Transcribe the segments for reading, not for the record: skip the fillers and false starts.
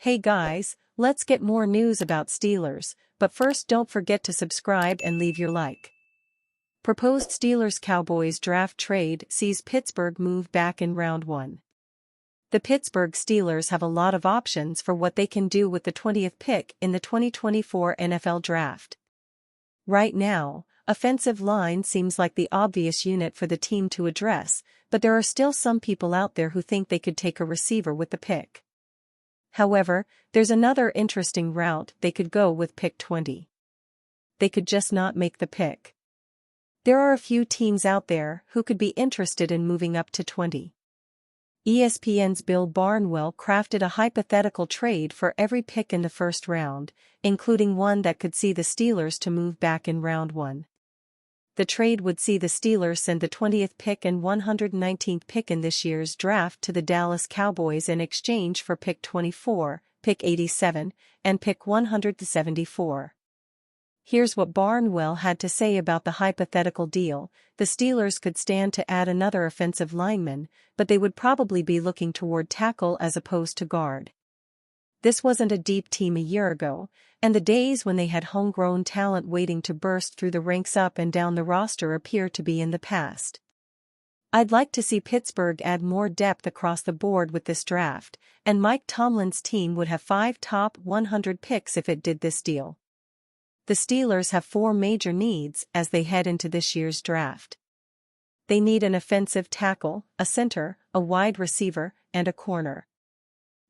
Hey guys, let's get more news about Steelers, but first don't forget to subscribe and leave your like. Proposed Steelers-Cowboys draft trade sees Pittsburgh move back in round 1. The Pittsburgh Steelers have a lot of options for what they can do with the 20th pick in the 2024 NFL Draft. Right now, offensive line seems like the obvious unit for the team to address, but there are still some people out there who think they could take a receiver with the pick. However, there's another interesting route they could go with pick 20. They could just not make the pick. There are a few teams out there who could be interested in moving up to 20. ESPN's Bill Barnwell crafted a hypothetical trade for every pick in the first round, including one that could see the Steelers to move back in round 1. The trade would see the Steelers send the 20th pick and 119th pick in this year's draft to the Dallas Cowboys in exchange for pick 24, pick 87, and pick 174. Here's what Barnwell had to say about the hypothetical deal. The Steelers could stand to add another offensive lineman, but they would probably be looking toward tackle as opposed to guard. This wasn't a deep team a year ago, and the days when they had homegrown talent waiting to burst through the ranks up and down the roster appear to be in the past. I'd like to see Pittsburgh add more depth across the board with this draft, and Mike Tomlin's team would have 5 top 100 picks if it did this deal. The Steelers have 4 major needs as they head into this year's draft. They need an offensive tackle, a center, a wide receiver, and a corner.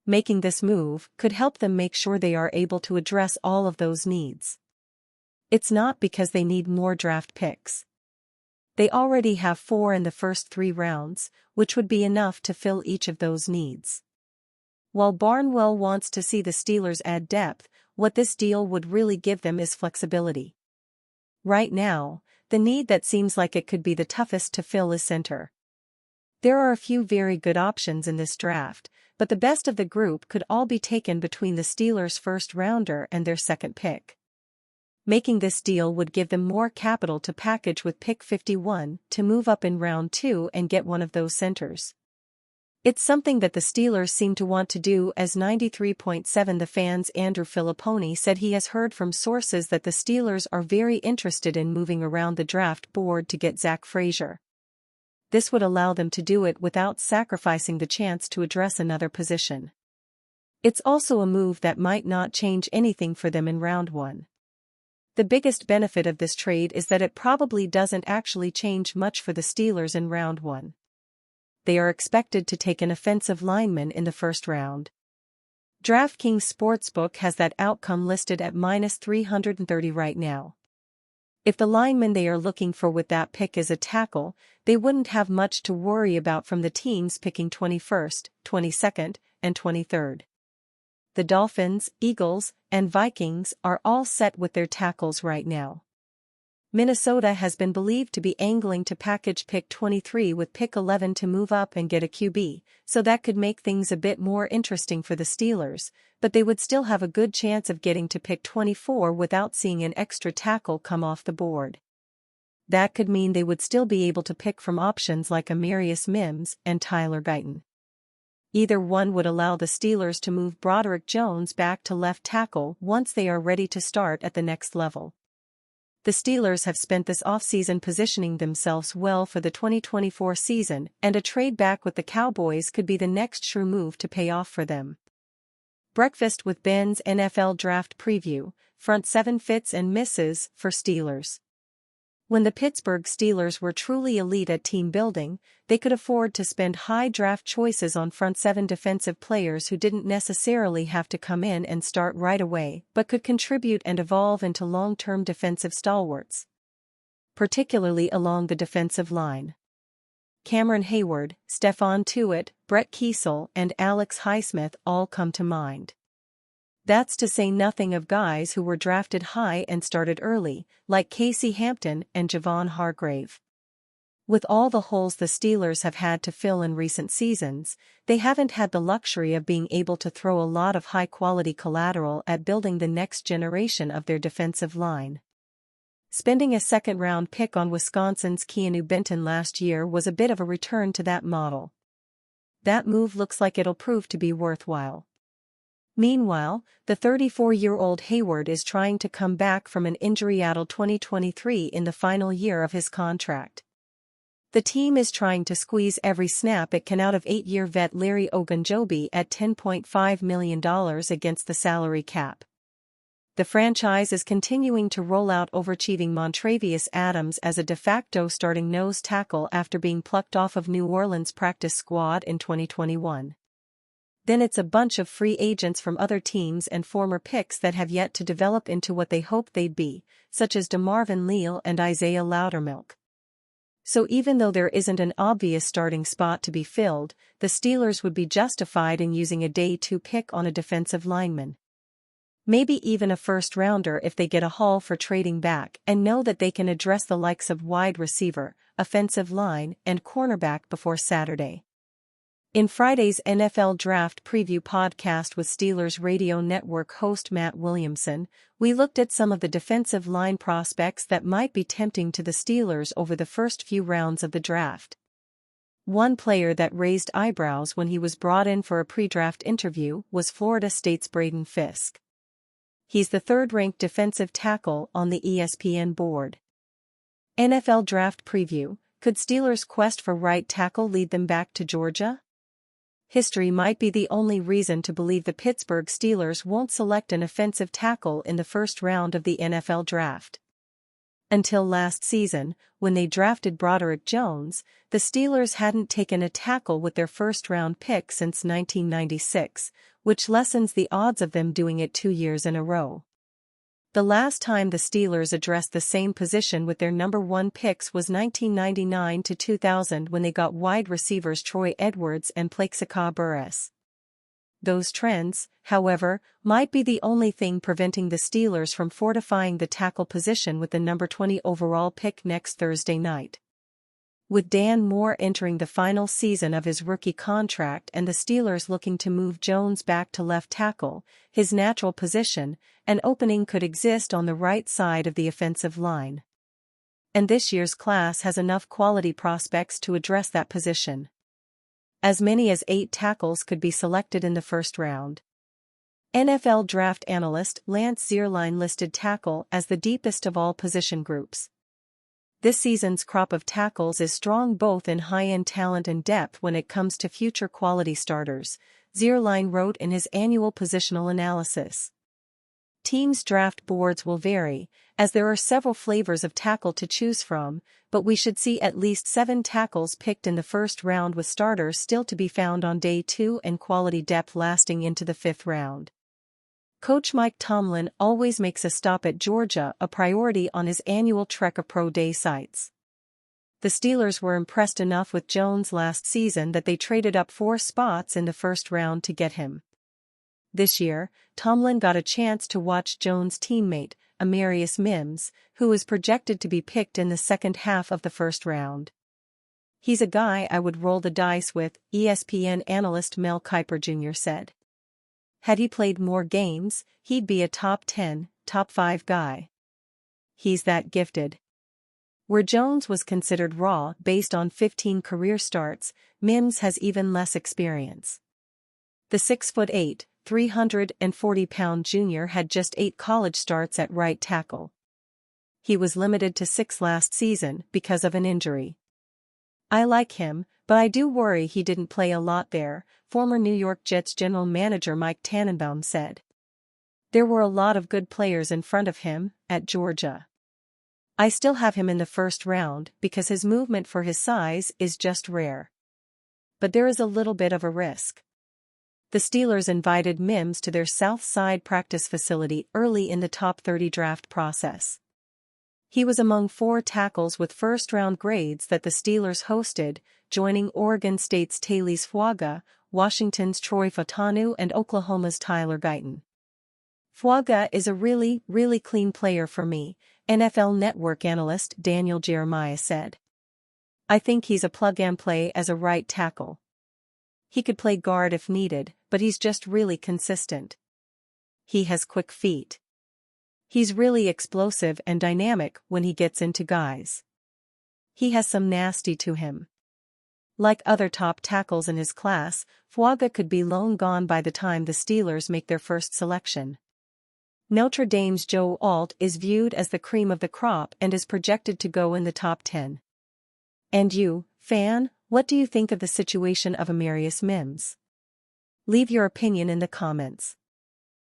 Making this move could help them make sure they are able to address all of those needs. It's not because they need more draft picks. They already have 4 in the first 3 rounds, which would be enough to fill each of those needs. While Barnwell wants to see the Steelers add depth, what this deal would really give them is flexibility. Right now, the need that seems like it could be the toughest to fill is center. There are a few very good options in this draft, but the best of the group could all be taken between the Steelers' first rounder and their second pick. Making this deal would give them more capital to package with pick 51 to move up in round 2 and get one of those centers. It's something that the Steelers seem to want to do, as 93.7 The Fan's Andrew Filipponi said he has heard from sources that the Steelers are very interested in moving around the draft board to get Zach Frazier. This would allow them to do it without sacrificing the chance to address another position. It's also a move that might not change anything for them in round 1. The biggest benefit of this trade is that it probably doesn't actually change much for the Steelers in round 1. They are expected to take an offensive lineman in the first round. DraftKings Sportsbook has that outcome listed at -330 right now. If the lineman they are looking for with that pick is a tackle, they wouldn't have much to worry about from the teams picking 21st, 22nd, and 23rd. The Dolphins, Eagles, and Vikings are all set with their tackles right now. Minnesota has been believed to be angling to package pick 23 with pick 11 to move up and get a QB, so that could make things a bit more interesting for the Steelers, but they would still have a good chance of getting to pick 24 without seeing an extra tackle come off the board. That could mean they would still be able to pick from options like Amarius Mims and Tyler Guyton. Either one would allow the Steelers to move Broderick Jones back to left tackle once they are ready to start at the next level. The Steelers have spent this offseason positioning themselves well for the 2024 season, and a trade back with the Cowboys could be the next sure move to pay off for them. Breakfast with Ben's NFL Draft Preview, Front 7 Fits and Misses for Steelers. When the Pittsburgh Steelers were truly elite at team building, they could afford to spend high draft choices on front 7 defensive players who didn't necessarily have to come in and start right away but could contribute and evolve into long-term defensive stalwarts. Particularly along the defensive line. Cameron Hayward, Stephon Tuitt, Brett Kiesel, and Alex Highsmith all come to mind. That's to say nothing of guys who were drafted high and started early, like Casey Hampton and Javon Hargrave. With all the holes the Steelers have had to fill in recent seasons, they haven't had the luxury of being able to throw a lot of high-quality collateral at building the next generation of their defensive line. Spending a second-round pick on Wisconsin's Keanu Benton last year was a bit of a return to that model. That move looks like it'll prove to be worthwhile. Meanwhile, the 34-year-old Hayward is trying to come back from an injury-addled 2023 in the final year of his contract. The team is trying to squeeze every snap it can out of 8-year vet Larry Ogunjobi at $10.5 million against the salary cap. The franchise is continuing to roll out overachieving Montravius Adams as a de facto starting nose tackle after being plucked off of New Orleans' practice squad in 2021. Then it's a bunch of free agents from other teams and former picks that have yet to develop into what they hoped they'd be, such as DeMarvin Leal and Isaiah Loudermilk. So even though there isn't an obvious starting spot to be filled, the Steelers would be justified in using a day 2 pick on a defensive lineman. Maybe even a first-rounder if they get a haul for trading back and know that they can address the likes of wide receiver, offensive line, and cornerback before Saturday. In Friday's NFL Draft Preview podcast with Steelers Radio Network host Matt Williamson, we looked at some of the defensive line prospects that might be tempting to the Steelers over the first few rounds of the draft. One player that raised eyebrows when he was brought in for a pre-draft interview was Florida State's Braden Fisk. He's the third-ranked defensive tackle on the ESPN board. NFL Draft Preview: could Steelers' quest for right tackle lead them back to Georgia? History might be the only reason to believe the Pittsburgh Steelers won't select an offensive tackle in the first round of the NFL Draft. Until last season, when they drafted Broderick Jones, the Steelers hadn't taken a tackle with their first-round pick since 1996, which lessens the odds of them doing it 2 years in a row. The last time the Steelers addressed the same position with their number 1 picks was 1999 to 2000 when they got wide receivers Troy Edwards and Plaxico Burress. Those trends, however, might be the only thing preventing the Steelers from fortifying the tackle position with the number 20 overall pick next Thursday night. With Dan Moore entering the final season of his rookie contract and the Steelers looking to move Jones back to left tackle, his natural position, an opening could exist on the right side of the offensive line. And this year's class has enough quality prospects to address that position. As many as 8 tackles could be selected in the first round. NFL draft analyst Lance Zierlein listed tackle as the deepest of all position groups. This season's crop of tackles is strong both in high-end talent and depth when it comes to future quality starters, Zierlein wrote in his annual positional analysis. Teams' draft boards will vary, as there are several flavors of tackle to choose from, but we should see at least 7 tackles picked in the first round with starters still to be found on day 2 and quality depth lasting into the 5th round. Coach Mike Tomlin always makes a stop at Georgia a priority on his annual trek of pro day sites. The Steelers were impressed enough with Jones last season that they traded up 4 spots in the first round to get him. This year, Tomlin got a chance to watch Jones' teammate, Amarius Mims, who is projected to be picked in the second half of the first round. He's a guy I would roll the dice with, ESPN analyst Mel Kiper Jr. said. Had he played more games, he'd be a top 10, top 5 guy. He's that gifted. Where Jones was considered raw based on 15 career starts, Mims has even less experience. The 6'8", 340-pound junior had just 8 college starts at right tackle. He was limited to 6 last season because of an injury. I like him, but I do worry he didn't play a lot there, former New York Jets general manager Mike Tannenbaum said. There were a lot of good players in front of him, at Georgia. I still have him in the first round because his movement for his size is just rare. But there is a little bit of a risk. The Steelers invited Mims to their South Side practice facility early in the top 30 draft process. He was among 4 tackles with first-round grades that the Steelers hosted, joining Oregon State's Talise Fuaga, Washington's Troy Fautanu and Oklahoma's Tyler Guyton. Fuaga is a really, really clean player for me, NFL Network analyst Daniel Jeremiah said. I think he's a plug-and-play as a right tackle. He could play guard if needed, but he's just really consistent. He has quick feet. He's really explosive and dynamic when he gets into guys. He has some nasty to him. Like other top tackles in his class, Fuaga could be long gone by the time the Steelers make their first selection. Notre Dame's Joe Alt is viewed as the cream of the crop and is projected to go in the top 10. And you, fan, what do you think of the situation of Amarius Mims? Leave your opinion in the comments.